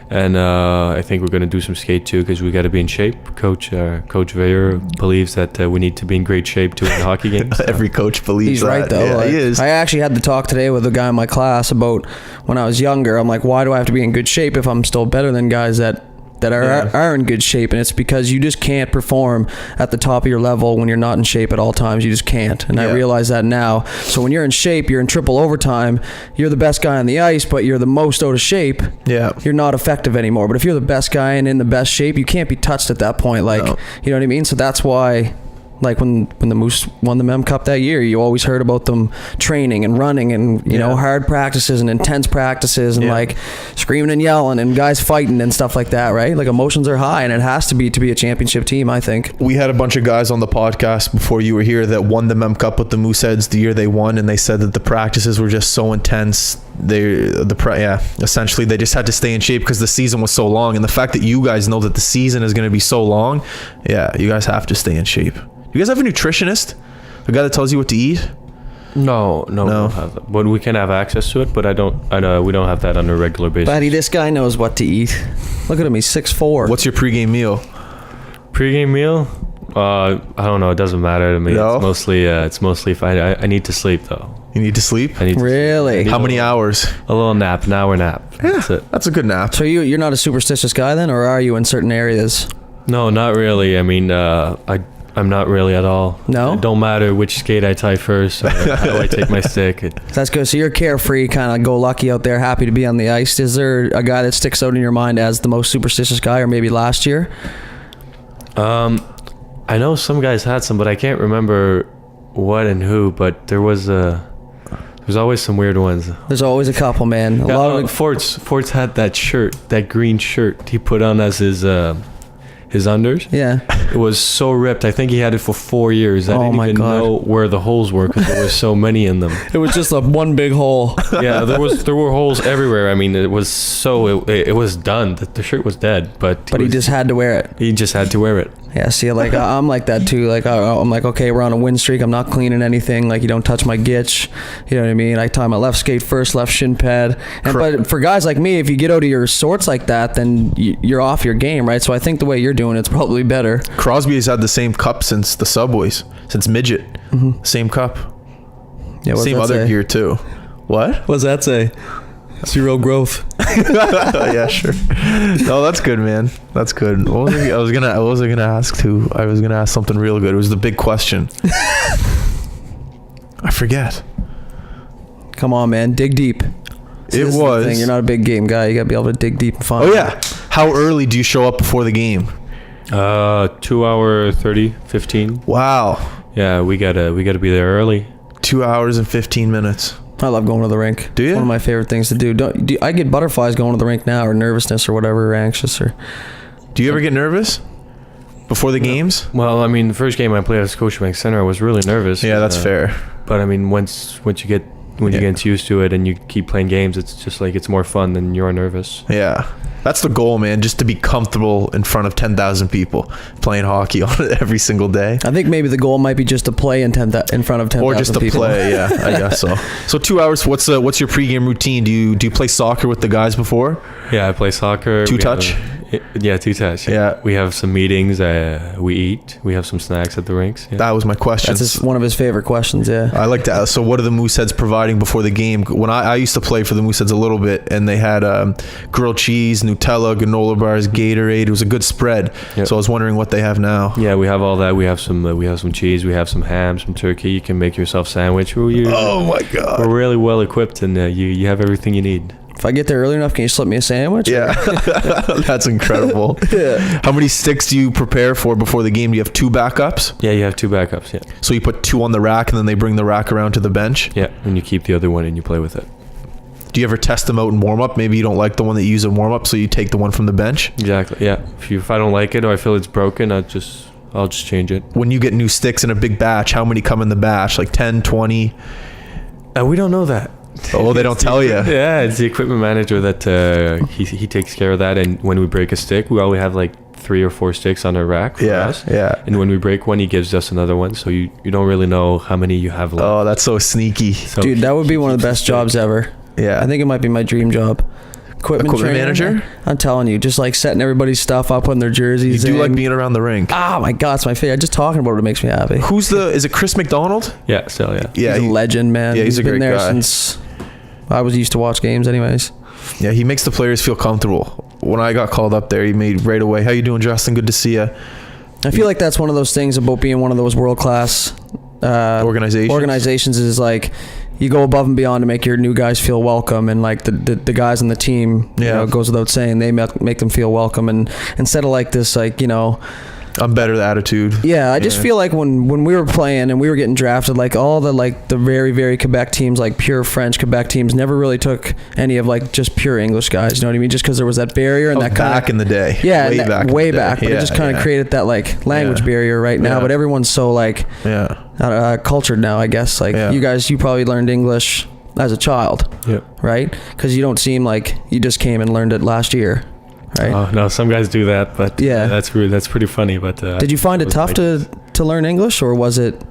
And I think we're going to do some skate too because we got to be in shape. Coach Veyer believes that we need to be in great shape to win hockey games. So. Every coach believes He's that. Right, though. Yeah, he is. I actually had the talk today with a guy in my class about when I was younger. I'm like, why do I have to be in good shape if I'm still better than guys that that are in good shape, and it's because you just can't perform at the top of your level when you're not in shape at all times. You just can't, and I realize that now. So when you're in shape, you're in triple overtime, you're the best guy on the ice, but you're the most out of shape. Yeah, you're not effective anymore. But if you're the best guy and in the best shape, you can't be touched at that point. Like, you know what I mean? So that's why, like when the Moose won the Mem Cup that year, you always heard about them training and running and you know, hard practices and intense practices and like screaming and yelling and guys fighting and stuff like that, right? Like emotions are high, and it has to be a championship team, I think. We had a bunch of guys on the podcast before you were here that won the Mem Cup with the Mooseheads the year they won, and they said that the practices were just so intense. Essentially they just had to stay in shape because the season was so long, and the fact that you guys know that the season is going to be so long, you guys have to stay in shape. You guys have a nutritionist? A guy that tells you what to eat? No. We don't have that. But we can have access to it, but we don't have that on a regular basis. Buddy, this guy knows what to eat. Look at him, he's 6'4". What's your pregame meal? Pregame meal? I don't know. It doesn't matter to me. No? It's mostly fine. I need to sleep though. You need to sleep? I need to really? How many hours? A little nap, an hour nap. Yeah, that's it. That's a good nap. So you're not a superstitious guy then, or are you in certain areas? No, not really. I mean, I'm not really at all. No? It don't matter which skate I tie first or how I take my stick. That's good. So you're carefree, kind of go lucky out there, happy to be on the ice. Is there a guy that sticks out in your mind as the most superstitious guy, or maybe last year? I know some guys had some, but I can't remember what and who, but there's always some weird ones. There's always a couple, man. Forts had that shirt, that green shirt he put on as his unders. Yeah. It was so ripped. I think he had it for 4 years. I didn't even know where the holes were because there were so many in them. It was just one big hole. Yeah, there were holes everywhere. I mean, it was done. The shirt was dead, but he just had to wear it. He just had to wear it. Yeah, see, like I'm like that too. Like I'm like, okay, we're on a win streak. I'm not cleaning anything. Like, you don't touch my gitch. You know what I mean? I tie my left skate first, left shin pad. But for guys like me, if you get out of your sorts like that, then you're off your game, right? So I think the way you're doing it's probably better. Crosby has had the same cup since the Subways, since midget. Mm-hmm. Same cup. Yeah. Same other gear too. What? What's that say? Zero growth. Yeah, sure. No, that's good, man. That's good. I was gonna ask something real good. It was the big question. I forget. Come on, man. Dig deep. It was. You're not a big game guy. You gotta be able to dig deep and find. Oh yeah. How early do you show up before the game? 2 hour 30, 15. Wow. Yeah, we gotta be there early. 2 hours and 15 minutes. I love going to the rink. Do you? It's one of my favorite things to do. I get butterflies going to the rink now, or nervousness or whatever, or anxious or. Do you ever get nervous before the games? Well, I mean, the first game I played as Scotiabank Center, I was really nervous. Yeah, that's fair. But I mean, once you get used to it and you keep playing games, it's just like it's more fun than you're nervous. Yeah. That's the goal, man, just to be comfortable in front of 10,000 people playing hockey on it every single day. I think maybe the goal might be just to play in front of 10,000 people. Or just to play, yeah, I guess so. So 2 hours, what's your pregame routine? Do you play soccer with the guys before? Yeah, I play soccer. Two-touch? Yeah, two-touch. Yeah. We have some meetings. We eat. We have some snacks at the rinks. Yeah. That was my question. That's one of his favorite questions, yeah. I like to ask, so what are the Mooseheads providing before the game? When I used to play for the Mooseheads a little bit, and they had grilled cheese, Nutella, granola bars, Gatorade. It was a good spread. Yep. So I was wondering what they have now. Yeah, we have all that. We have some cheese. We have some ham, some turkey. You can make yourself a sandwich. Oh my God. We're really well equipped, and you have everything you need. If I get there early enough, can you slip me a sandwich? Yeah. That's incredible. Yeah. How many sticks do you prepare for before the game? Do you have 2 backups? Yeah, you have 2 backups, yeah. So you put 2 on the rack and then they bring the rack around to the bench? Yeah, and you keep the other one and you play with it. Do you ever test them out in warm-up? Maybe you don't like the one that you use in warm-up, so you take the one from the bench? Exactly, yeah. If I don't like it or I feel it's broken, I'll just change it. When you get new sticks in a big batch, how many come in the batch? Like 10, 20? We don't know that. Oh, they don't tell you. Yeah, it's the equipment manager that he takes care of that. And when we break a stick, we only have like 3 or 4 sticks on a rack for us. Yeah. And when we break one, he gives us another one. So you don't really know how many you have left. Oh, that's so sneaky. Dude, that would be one of the best jobs ever. Yeah. I think it might be my dream job. Equipment manager? I'm telling you, just like setting everybody's stuff up on their jerseys. You do like being around the rink. Oh my God, it's my favorite. Just talking about it makes me happy. Is it Chris Mcdonald? Yeah, still, yeah. Yeah, he's a legend, man. Yeah, he's a great guy. Since I was used to watch games anyways. Yeah, he makes the players feel comfortable. when I got called up there, he made right away. How you doing, Justin? Good to see you. I feel like that's one of those things about being one of those world-class organizations is like you go above and beyond to make your new guys feel welcome, and like the guys on the team, you know, it goes without saying, they make them feel welcome, and instead of like this, like, you know, I'm better the attitude. Yeah, I just feel like when we were playing and we were getting drafted, like all the very, very Quebec teams, like pure French Quebec teams, never really took any of like just pure English guys. You know what I mean? Just because there was that barrier and that kind of back in the day. Yeah, way back. But it just kind of created that like language barrier right now. But everyone's so like cultured now, I guess. Like you probably learned English as a child, right? Because you don't seem like you just came and learned it last year. Right? Oh no, some guys do that, but that's pretty funny. But did you find it tough to learn English, or was it?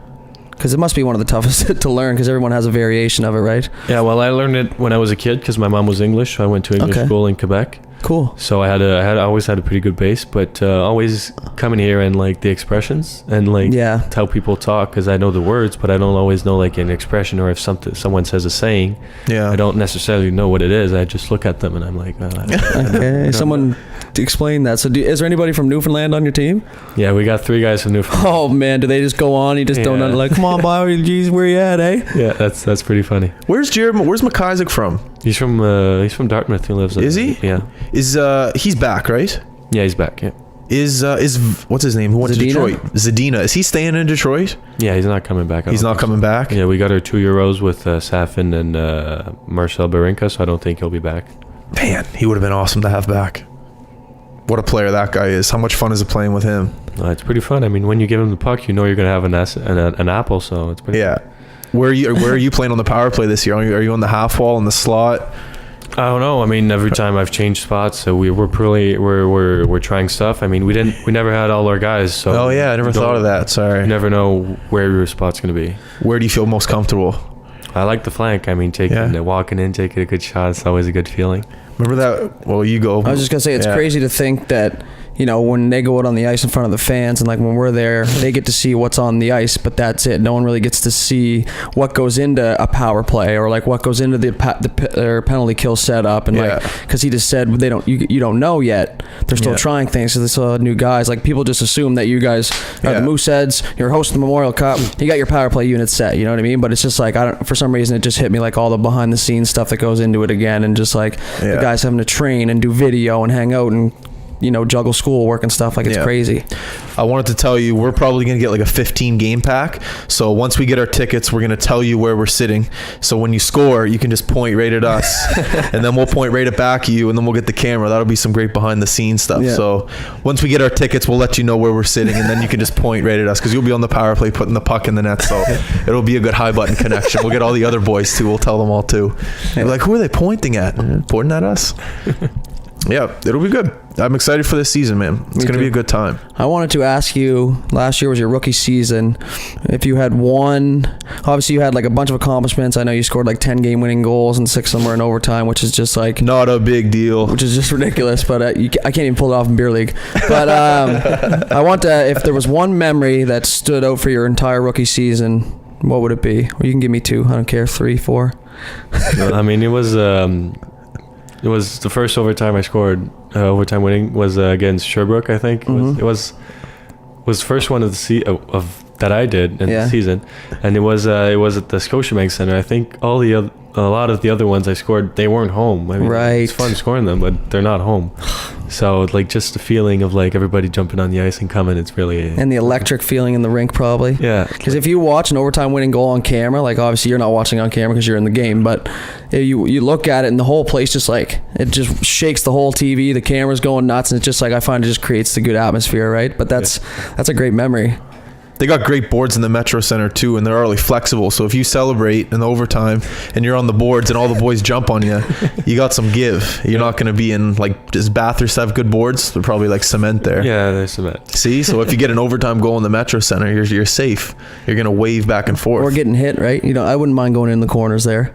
Because it must be one of the toughest to learn, because everyone has a variation of it, right? Yeah, well, I learned it when I was a kid because my mom was English. So I went to English school in Quebec. Cool. So I always had a pretty good base, but always coming here and like the expressions and like how people talk, because I know the words, but I don't always know like an expression, or if someone says a saying, I don't necessarily know what it is. I just look at them and I'm like, okay, someone to explain that. So is there anybody from Newfoundland on your team? Yeah, we got 3 guys from Newfoundland. Oh man, do they just go on? You just don't like, come on, boy, geez, where you at, eh? Yeah, that's pretty funny. Where's McIsaac from? He's from Dartmouth. He lives. Is he? Yeah. He's back, right? Yeah, he's back. Yeah. Is what's his name? Who went to Detroit? Zadina. Is he staying in Detroit? Yeah, he's not coming back. He's not coming back. Yeah, we got our 2 Euros with Safin and Marcel Barinka, so I don't think he'll be back. Man, he would have been awesome to have back. What a player that guy is. How much fun is it playing with him? It's pretty fun. I mean, when you give him the puck, you know you're gonna have an apple, so it's pretty fun. Where are you playing on the power play this year? Are you on the half wall, in the slot? I don't know. I mean, every time I've changed spots, so we're trying stuff. I mean, we never had all our guys. So I never thought of that. Sorry. You never know where your spot's gonna be. Where do you feel most comfortable? I like the flank. I mean, walking in, taking a good shot. It's always a good feeling. Remember that? Well, you go. I was just gonna say, it's crazy to think that, you know, when they go out on the ice in front of the fans, and like when we're there, they get to see what's on the ice, but that's it. No one really gets to see what goes into a power play, or like what goes into their penalty kill setup, and like, because he just said you don't know yet. They're still trying things, so they still have new guys. Like, people just assume that you guys are the Mooseheads, you're hosting the Memorial Cup, you got your power play unit set. You know what I mean? But it's just like, for some reason it just hit me, like all the behind the scenes stuff that goes into it again, and just like the guys having to train and do video and hang out and, you know, juggle schoolwork and stuff. Like, it's crazy. I wanted to tell you, we're probably going to get like a 15 game pack. So once we get our tickets, we're going to tell you where we're sitting. So when you score, you can just point right at us and then we'll point right at back at you, and then we'll get the camera. That'll be some great behind the scenes stuff. So once we get our tickets, we'll let you know where we're sitting, and then you can just point right at us, because you'll be on the power play putting the puck in the net. So it'll be a good high button connection. We'll get all the other boys too. We'll tell them all too. We're like, who are they pointing at? Pointing at us. Yeah, it'll be good. I'm excited for this season, man. It's going to be a good time. I wanted to ask you, last year was your rookie season. If you had obviously you had like a bunch of accomplishments. I know you scored like 10 game winning goals, and 6 of them were in overtime, which is just like... Not a big deal. Which is just ridiculous, but I can't even pull it off in beer league. But I want to, if there was one memory that stood out for your entire rookie season, what would it be? Or you can give me 2. I don't care. 3, 4. I mean, it was the first overtime I scored. Overtime winning was against Sherbrooke, I think. It was the first one of the that I did in the season, and it was at the Scotiabank Center. I think a lot of the other ones I scored, they weren't home. I mean, it's fun scoring them, but they're not home. So like, just the feeling of like everybody jumping on the ice and coming, it's really... And the electric feeling in the rink, probably. Yeah. Because if you watch an overtime winning goal on camera, like obviously you're not watching on camera because you're in the game, but if you look at it and the whole place just like, it just shakes the whole TV, the camera's going nuts, and it's just like, I find it just creates the good atmosphere, right? But that's a great memory. They got great boards in the Metro Center too, and they're really flexible. So if you celebrate in the overtime and you're on the boards and all the boys jump on you, you got some give. You're not going to be in like, does Bathurst have good boards? They're probably like cement there. Yeah, they're cement. See, so if you get an overtime goal in the Metro Center, you're safe. You're going to wave back and forth. Or getting hit, right? You know, I wouldn't mind going in the corners there.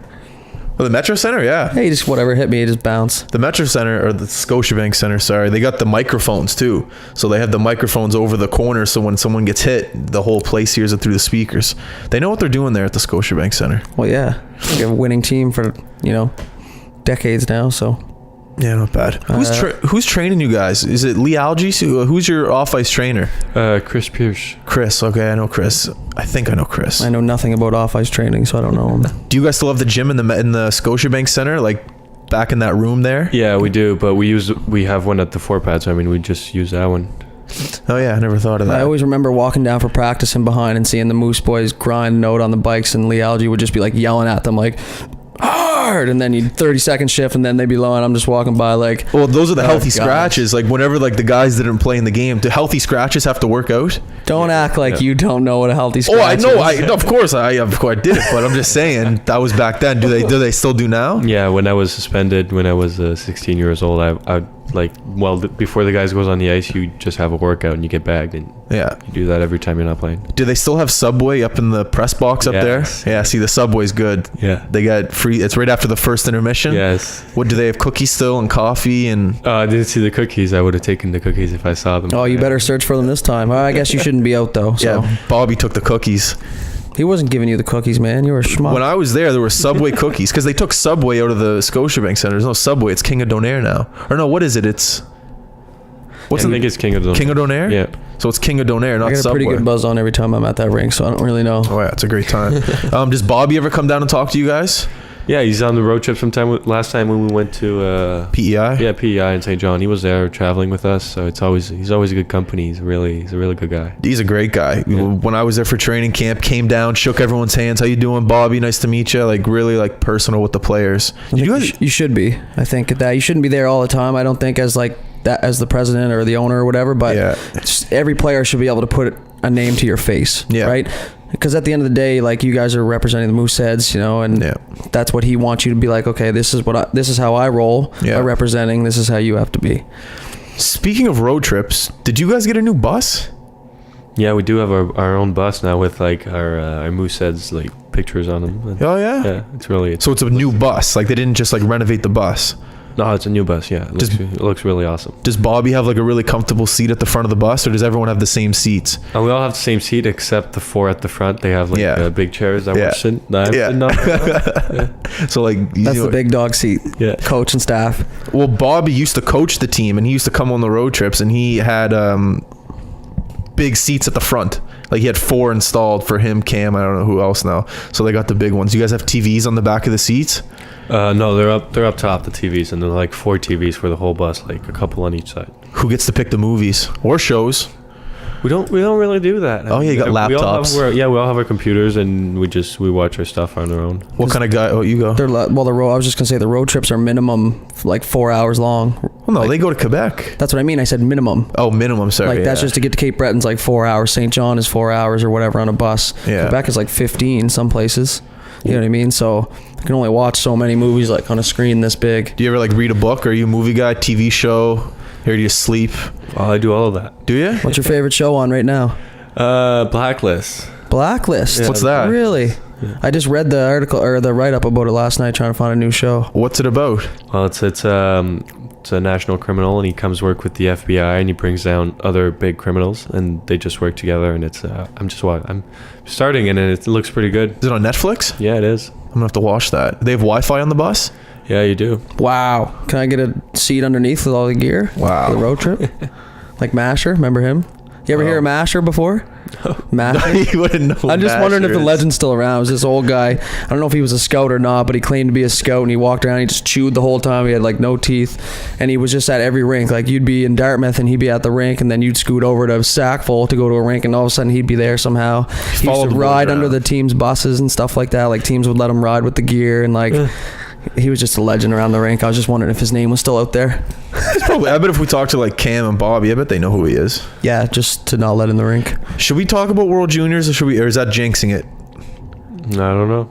Well, the Metro Center, yeah. Hey, just whatever hit me, it just bounce. The Metro Center, or the Scotiabank Center, sorry, they got the microphones too. So they have the microphones over the corner, so when someone gets hit, the whole place hears it through the speakers. They know what they're doing there at the Scotiabank Center. Well, yeah. You have a winning team for, decades now, so... Yeah, not bad. Who's training you guys? Is it Lee Algie? Who's your off-ice trainer? Chris Pierce. Chris. Okay, I know Chris. I think I know Chris. I know nothing about off-ice training, so I don't know him. Do you guys still have the gym in the Scotiabank Center, like back in that room there? Yeah, we do, but we have one at the 4-pad, so I mean, we just use that one. Oh yeah, I never thought of that. I always remember walking down for practice and behind and seeing the Moose boys grind out on the bikes, and Lee Algie would just be like yelling at them like, hard, and then you'd 30-second shift, and then they'd be low, and I'm just walking by like, well, those are the healthy gosh. scratches. Like whenever like the guys didn't play in the game, do healthy scratches have to work out? Don't act like you don't know what a healthy scratch Oh, I is. know. Of course I did it, but I'm just saying that was back then. Do they still do now? Yeah, when I was suspended, when I was 16 years old, I before the guys goes on the ice, you just have a workout and you get bagged, and Yeah. you do that every time you're not playing. Do they still have Subway up in the press box up Yes. there? Yeah, see, the Subway's good. Yeah. They got free. It's right after the first intermission. Yes. What do they have? Cookies still and coffee and. I didn't see the cookies. I would have taken the cookies if I saw them. Oh, you better search for them this time. I guess you shouldn't be out though. So. Yeah, Bobby took the cookies. He wasn't giving you the cookies, man. You were a schmuck. When I was there were Subway cookies because they took Subway out of the Scotiabank Center. There's no Subway. It's King of Donair now. Or no, what is it? It's. I think it's King of Donair. King of Donair? Yeah. So it's King of Donair, not I get a Subway. pretty good buzz on every time I'm at that rink, so I don't really know. Oh yeah, it's a great time. Does Bobby ever come down and talk to you guys? Yeah, he's on the road trip sometime. Last time when we went to PEI? Yeah, PEI in St. John, he was there traveling with us. So he's always a good company. He's a really good guy. He's a great guy. Yeah. When I was there for training camp, came down, shook everyone's hands. How you doing, Bobby? Nice to meet you. Like really like personal with the players. You should be. I think that you shouldn't be there all the time. I don't think as like that as the president or the owner or whatever, but just every player should be able to put a name to your face, right? Because at the end of the day, like you guys are representing the Mooseheads, you know, and that's what he wants you to be like. Okay, this is how I roll. By representing, this is how you have to be. Speaking of road trips, did you guys get a new bus? Yeah, we do have our own bus now with like our Mooseheads like pictures on them. Oh yeah. Yeah, so it's a new bus. Like they didn't just like renovate the bus. No, it's a new bus. Yeah, it looks really awesome. Does Bobby have like a really comfortable seat at the front of the bus, or does everyone have the same seats? We all have the same seat except the 4 at the front. They have like big chairs that we're sitting. So like that's the big dog seat. Yeah, coach and staff. Well, Bobby used to coach the team, and he used to come on the road trips, and he had big seats at the front. Like he had 4 installed for him, Cam. I don't know who else now. So they got the big ones. You guys have TVs on the back of the seats? No, they're up top, the TVs, and they're like 4 TVs for the whole bus, like a couple on each side. Who gets to pick the movies or shows? We don't really do that. Oh yeah, you got laptops. We all have our computers, and we watch our stuff on our own. What kind of guy? Oh, you go. I was just gonna say the road trips are minimum like 4 hours long. Well, no, they go to Quebec. That's what I mean. I said minimum. Oh, minimum. Sorry. Like that's just to get to Cape Breton's like 4 hours. St. John is 4 hours or whatever on a bus. Yeah. Quebec is like 15 some places. You know what I mean? So I can only watch so many movies like on a screen this big. Do you ever like read a book? Are you a movie guy? TV show? Or do you sleep? Oh, I do all of that. Do you? What's your favorite show on right now? Blacklist. Blacklist. Yeah. What's that? Really? Yeah. I just read the article or the write-up about it last night trying to find a new show. What's it about? Well, it's a national criminal, and he comes work with the FBI, and he brings down other big criminals, and they just work together. And it's I'm starting, and it looks pretty good. Is it on Netflix? Yeah, it is. I'm gonna have to watch that. They have Wi-Fi on the bus? Yeah, you do. Wow. Can I get a seat underneath with all the gear? Wow. For the road trip? Like Masher, remember him? You ever hear of Masher before? Masher? No, you wouldn't know. I'm just Masher wondering if the is. legend's still around. It was this old guy. I don't know if he was a scout or not, but he claimed to be a scout, and he walked around. He just chewed the whole time. He had like no teeth, and he was just at every rink. Like you'd be in Dartmouth, and he'd be at the rink, and then you'd scoot over to Sackville to go to a rink, and all of a sudden he'd be there somehow. He used to ride under the team's buses and stuff like that. Like teams would let him ride with the gear, and like he was just a legend around the rink. I was just wondering if his name was still out there. Probably. I bet if we talk to like Cam and Bobby, I bet they know who he is. Yeah, just to not let in the rink. Should we talk about World Juniors, or is that jinxing it? I don't know.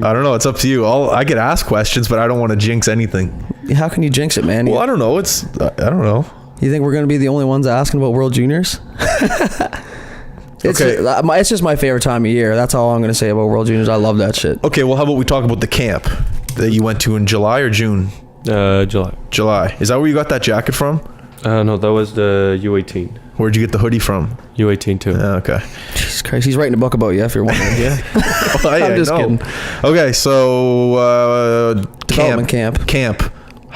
I don't know. It's up to you. I get asked questions, but I don't want to jinx anything. How can you jinx it, man? Well, I don't know. I don't know. You think we're going to be the only ones asking about World Juniors? It's just my favorite time of year. That's all I'm going to say about World Juniors. I love that shit. Okay, well, how about we talk about the camp that you went to in July or June? July. Is that where you got that jacket from? No, that was the U18. Where'd you get the hoodie from? U18 too. Okay. Jesus Christ, he's writing a book about you if you're wondering. Yeah. I'm just kidding. Okay, so Development camp. Camp.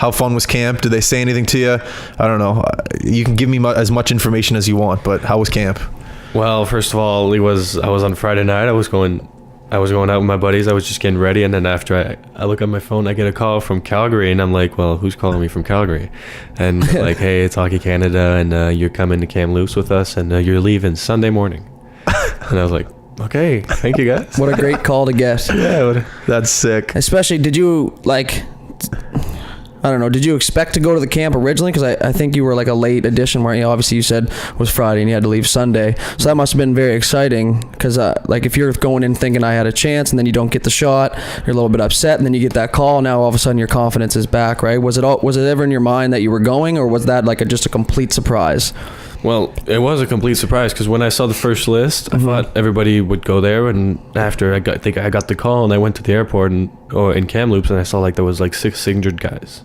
How fun was camp? Did they say anything to you? I don't know. You can give me as much information as you want, but how was camp? Well, first of all, I was on Friday night. I was going out with my buddies. I was just getting ready, and then after I look at my phone, I get a call from Calgary, and I'm like, well, who's calling me from Calgary? And like, hey, it's Hockey Canada, and you're coming to Kamloops with us, and you're leaving Sunday morning. And I was like, okay, thank you guys. What a great call to get. Yeah, that's sick. Especially, did you I don't know, did you expect to go to the camp originally? Because I think you were like a late addition where, obviously you said it was Friday and you had to leave Sunday. So that must have been very exciting because like if you're going in thinking I had a chance and then you don't get the shot, you're a little bit upset, and then you get that call, now all of a sudden your confidence is back, right? Was it ever in your mind that you were going, or was that like just a complete surprise? Well, it was a complete surprise because when I saw the first list, I thought everybody would go there. And after I got the call and I went to the airport in Kamloops, and I saw like there was like 6 injured guys.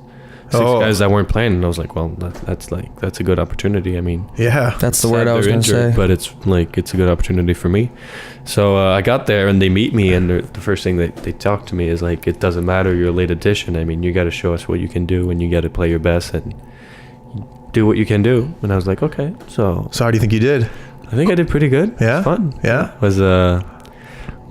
6 guys that weren't playing, and I was like, well, that's a good opportunity. I mean, yeah, that's the word I was going to say. But it's a good opportunity for me. So I got there, and they meet me, and the first thing that they talk to me is like, it doesn't matter, you're a late addition. I mean, you got to show us what you can do, and you got to play your best and do what you can do. And I was like, okay. So how do you think you did? I think I did pretty good. Yeah, it was fun. Yeah, it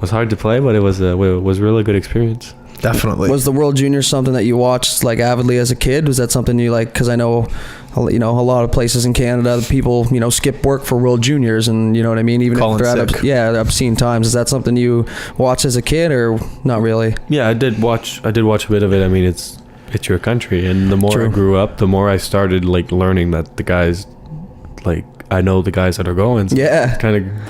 was hard to play, but it was a really good experience. Definitely. Was the World Juniors something that you watched like avidly as a kid? Was that something you like? Because I know, a lot of places in Canada, people skip work for World Juniors, and you know what I mean. Even Calling if they're at obscene times. Is that something you watched as a kid, or not really? Yeah, I did watch a bit of it. I mean, it's your country, and the more True. I grew up, the more I started like learning that the guys, like, I know the guys that are going. So Yeah. It's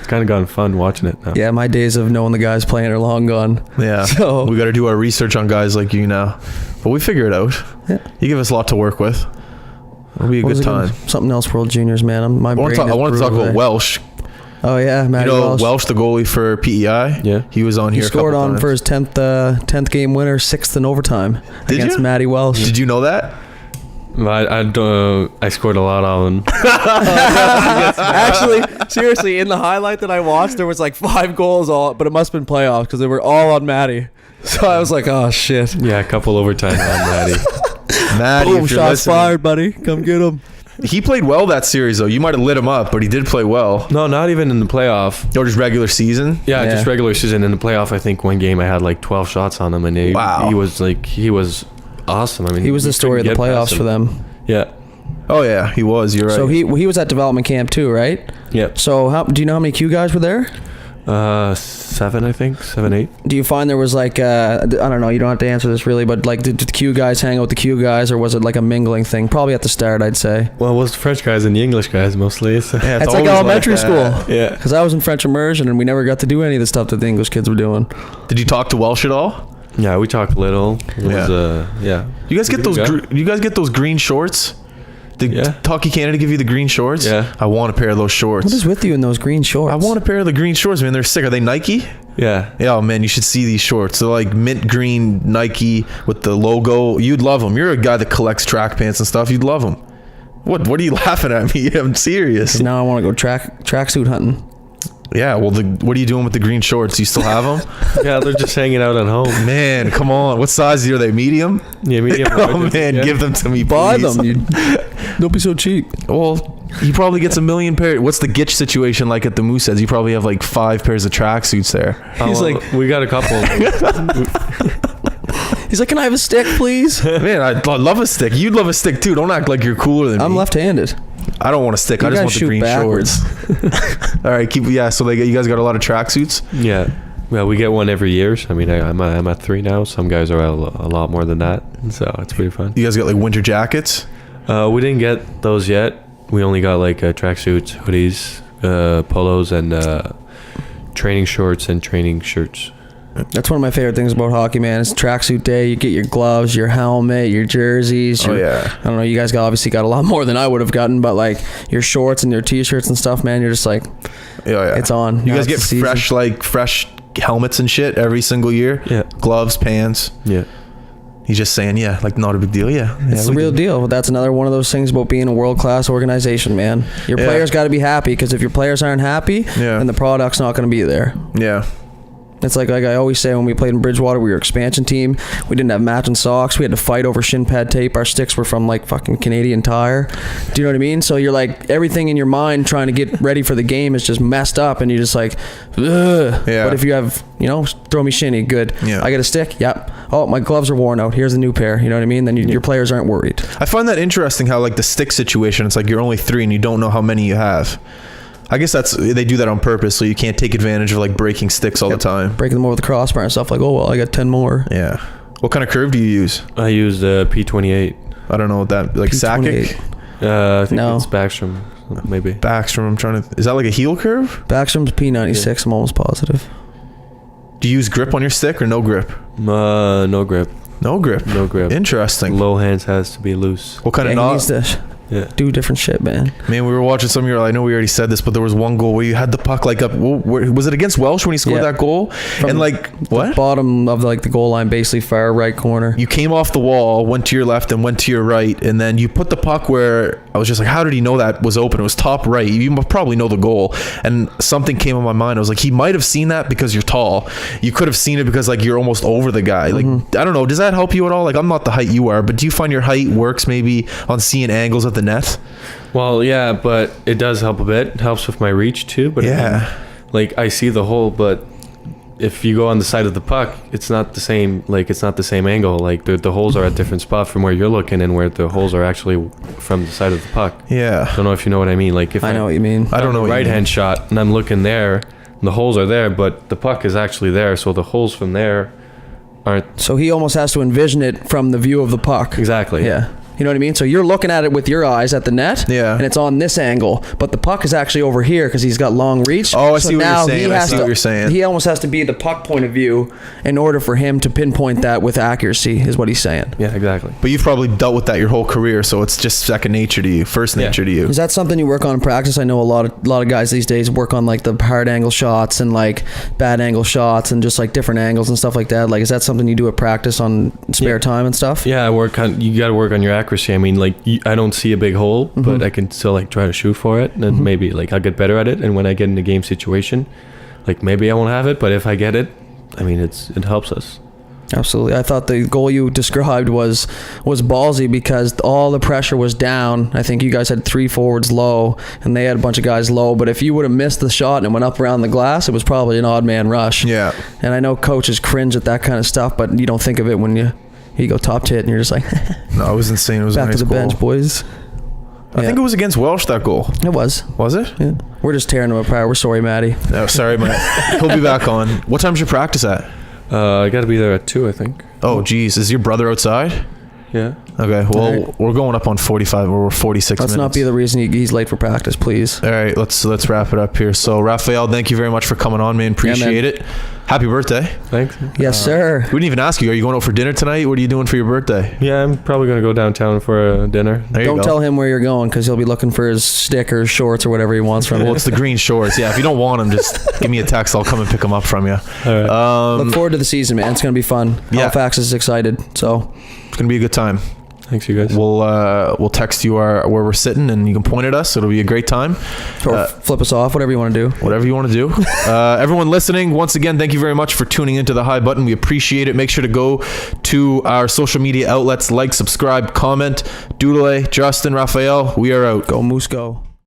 kind of gotten fun watching it now. Yeah, my days of knowing the guys playing are long gone. Yeah. So we got to do our research on guys like you now, but we figure it out. Yeah. You give us a lot to work with. It'll be a good time. Something else, World Juniors, man. I want to talk about Welsh. Oh yeah, Matty Welsh. Welsh, the goalie for PEI. Yeah, he was on here. He scored on times. for his 10th game winner, 6th in overtime against Matty Welsh. Did you know that? I scored a lot on them. Actually, seriously, in the highlight that I watched, there was like 5 goals but it must have been playoffs because they were all on Matty. So I was like, oh shit. Yeah, a couple overtime on Matty. Matty, boom, shots fired, buddy. Come get him. He played well that series, though. You might have lit him up, but he did play well. No, not even in the playoff. Or just regular season? Yeah, just regular season. In the playoff, I think one game I had like 12 shots on him, and he was awesome. I mean, he was the story of the playoffs for them. Yeah. Oh yeah, he was. You're right. So he was at development camp too, right? Yep. So do you know how many Q guys were there? 7, I think. 7, 8. Do you find there was like I don't know, you don't have to answer this really, but like did the Q guys hang out with the Q guys, or was it like a mingling thing? Probably at the start, I'd say. Well, it was the French guys and the English guys mostly. So. Yeah, it's like elementary school. Yeah. Because I was in French immersion and we never got to do any of the stuff that the English kids were doing. Did you talk to Welsh at all? Yeah, we talked a little. It was, You guys get those? You guys get those green shorts? Did Hockey Canada give you the green shorts? Yeah. I want a pair of those shorts. What is with you in those green shorts? I want a pair of the green shorts, man. They're sick. Are they Nike? Yeah. Yeah, oh man, you should see these shorts. They're like mint green Nike with the logo. You'd love them. You're a guy that collects track pants and stuff. You'd love them. What are you laughing at me? I'm serious. Now I want to go tracksuit hunting. Yeah, well, what are you doing with the green shorts? You still have them? Yeah, they're just hanging out at home. Man, come on. What size are they? Medium? Yeah, medium. Oh, man, give them to me, please. Buy them. Don't be so cheap. Well, he probably gets a million pairs. What's the Gitch situation like at the Mooseheads? You probably have like 5 pairs of tracksuits there. He's like, we got a couple. He's like, can I have a stick, please? Man, I love a stick. You'd love a stick too. Don't act like you're cooler than me. I'm left-handed. I don't want a stick. I just want the green shorts. All right, so you guys got a lot of tracksuits? Yeah. Well, we get one every year. So, I mean, I'm at 3 now. Some guys are a lot more than that. So it's pretty fun. You guys got like winter jackets? We didn't get those yet. We only got like tracksuits, hoodies, polos, and training shorts and training shirts. That's one of my favorite things about hockey, man. It's tracksuit day. You get your gloves, your helmet, your jerseys. I don't know. You guys obviously got a lot more than I would have gotten, but like your shorts and your t-shirts and stuff, man. You're just like, it's on. You guys get fresh helmets and shit every single year. Yeah. Gloves, pants. Yeah. He's just saying, like not a big deal. Yeah. It's the real deal. That's another one of those things about being a world-class organization, man. Your players got to be happy, because if your players aren't happy, then the product's not going to be there. Yeah. It's like I always say, when we played in Bridgewater, we were expansion team. We didn't have matching socks. We had to fight over shin pad tape. Our sticks were from like fucking Canadian Tire. Do you know what I mean? So you're like, everything in your mind trying to get ready for the game is just messed up, and you're just like, ugh. Yeah. But if you have, throw me shinny, good. Yeah. I got a stick. Yep. Oh, my gloves are worn out. Here's a new pair. You know what I mean? Then your players aren't worried. I find that interesting how like the stick situation, it's like you're only 3 and you don't know how many you have. I guess they do that on purpose, so you can't take advantage of like breaking sticks all the time. Breaking them over the crossbar and stuff, like, oh, well, I got 10 more. Yeah. What kind of curve do you use? I use P28. I don't know what that, like Sakic? I think it's Backstrom, maybe. Backstrom, is that like a heel curve? Backstrom's P96, yeah. I'm almost positive. Do you use grip on your stick or no grip? No grip. No grip? No grip. Interesting. Low hands has to be loose. What kind of knot? Do different shit, man. Man, we were watching some of your, I know we already said this, but there was one goal where you had the puck like up, was it against Welsh when he scored that goal? From the bottom of like the goal line, basically far right corner. You came off the wall, went to your left and went to your right, and then you put the puck where I was just like, how did he know that was open? It was top right. You probably know the goal. And something came in my mind. I was like, he might have seen that because you're tall. You could have seen it because like you're almost over the guy. Like, I don't know, does that help you at all? Like, I'm not the height you are, but do you find your height works maybe on seeing angles at the net? Well, yeah, but it does help a bit. It helps with my reach too. But yeah, like I see the hole, but if you go on the side of the puck, it's not the same. Like it's not the same angle. Like the holes are at different spots from where you're looking and where the holes are actually from the side of the puck. Yeah, I don't know if you know what I mean. Like if I know what you mean. I don't know what right hand shot and I'm looking there, and the holes are there, but the puck is actually there. So the holes from there aren't. So he almost has to envision it from the view of the puck. Exactly. Yeah. You know what I mean? So you're looking at it with your eyes at the net, and it's on this angle, but the puck is actually over here because he's got long reach. Oh, I see what you're saying. I see what you're saying. He almost has to be the puck point of view in order for him to pinpoint that with accuracy, is what he's saying. Yeah, exactly. But you've probably dealt with that your whole career, so it's just second nature to you, first nature to you. Is that something you work on in practice? I know a lot of guys these days work on like the hard angle shots and like bad angle shots and just like different angles and stuff like that. Like, is that something you do at practice on spare time and stuff? Yeah, you got to work on your accuracy. I mean, like I don't see a big hole, but I can still like try to shoot for it, and maybe like I'll get better at it. And when I get in a game situation, like maybe I won't have it, but if I get it, I mean it helps us. Absolutely. I thought the goal you described was ballsy because all the pressure was down. I think you guys had 3 forwards low and they had a bunch of guys low, but if you would have missed the shot and it went up around the glass, it was probably an odd man rush. Yeah. And I know coaches cringe at that kind of stuff, but you don't think of it when you go top tit and you're just like, no, it was insane. It was back a nice to the goal. bench, boys. I think it was against Welsh, that goal. It was. Was it? Yeah. We're just tearing them apart. We're sorry, Maddie. No, sorry, Matt. He'll be back on. What time's your practice at? I got to be there at 2, I think. Oh, geez. Is your brother outside? Yeah. Okay. Well, we're going up on 45 or 46 minutes. Let's not be the reason he's late for practice, please. All right. Let's wrap it up here. So, Raphael, thank you very much for coming on, man. Appreciate it. Happy birthday. Thanks. Yes, sir. We didn't even ask you. Are you going out for dinner tonight? What are you doing for your birthday? Yeah, I'm probably going to go downtown for a dinner. Don't tell him where you're going because he'll be looking for his stick or shorts or whatever he wants from you. Well, it's the green shorts. Yeah, if you don't want them, just give me a text. I'll come and pick them up from you. All right. Look forward to the season, man. It's going to be fun. Halifax is excited, so it's going to be a good time. Thanks, you guys. We'll text you where we're sitting, and you can point at us. It'll be a great time. Or flip us off, whatever you want to do. Whatever you want to do. Everyone listening, once again, thank you very much for tuning into The High Button. We appreciate it. Make sure to go to our social media outlets, like, subscribe, comment. Doodle, Justin, Raphael, we are out. Go Moose, go.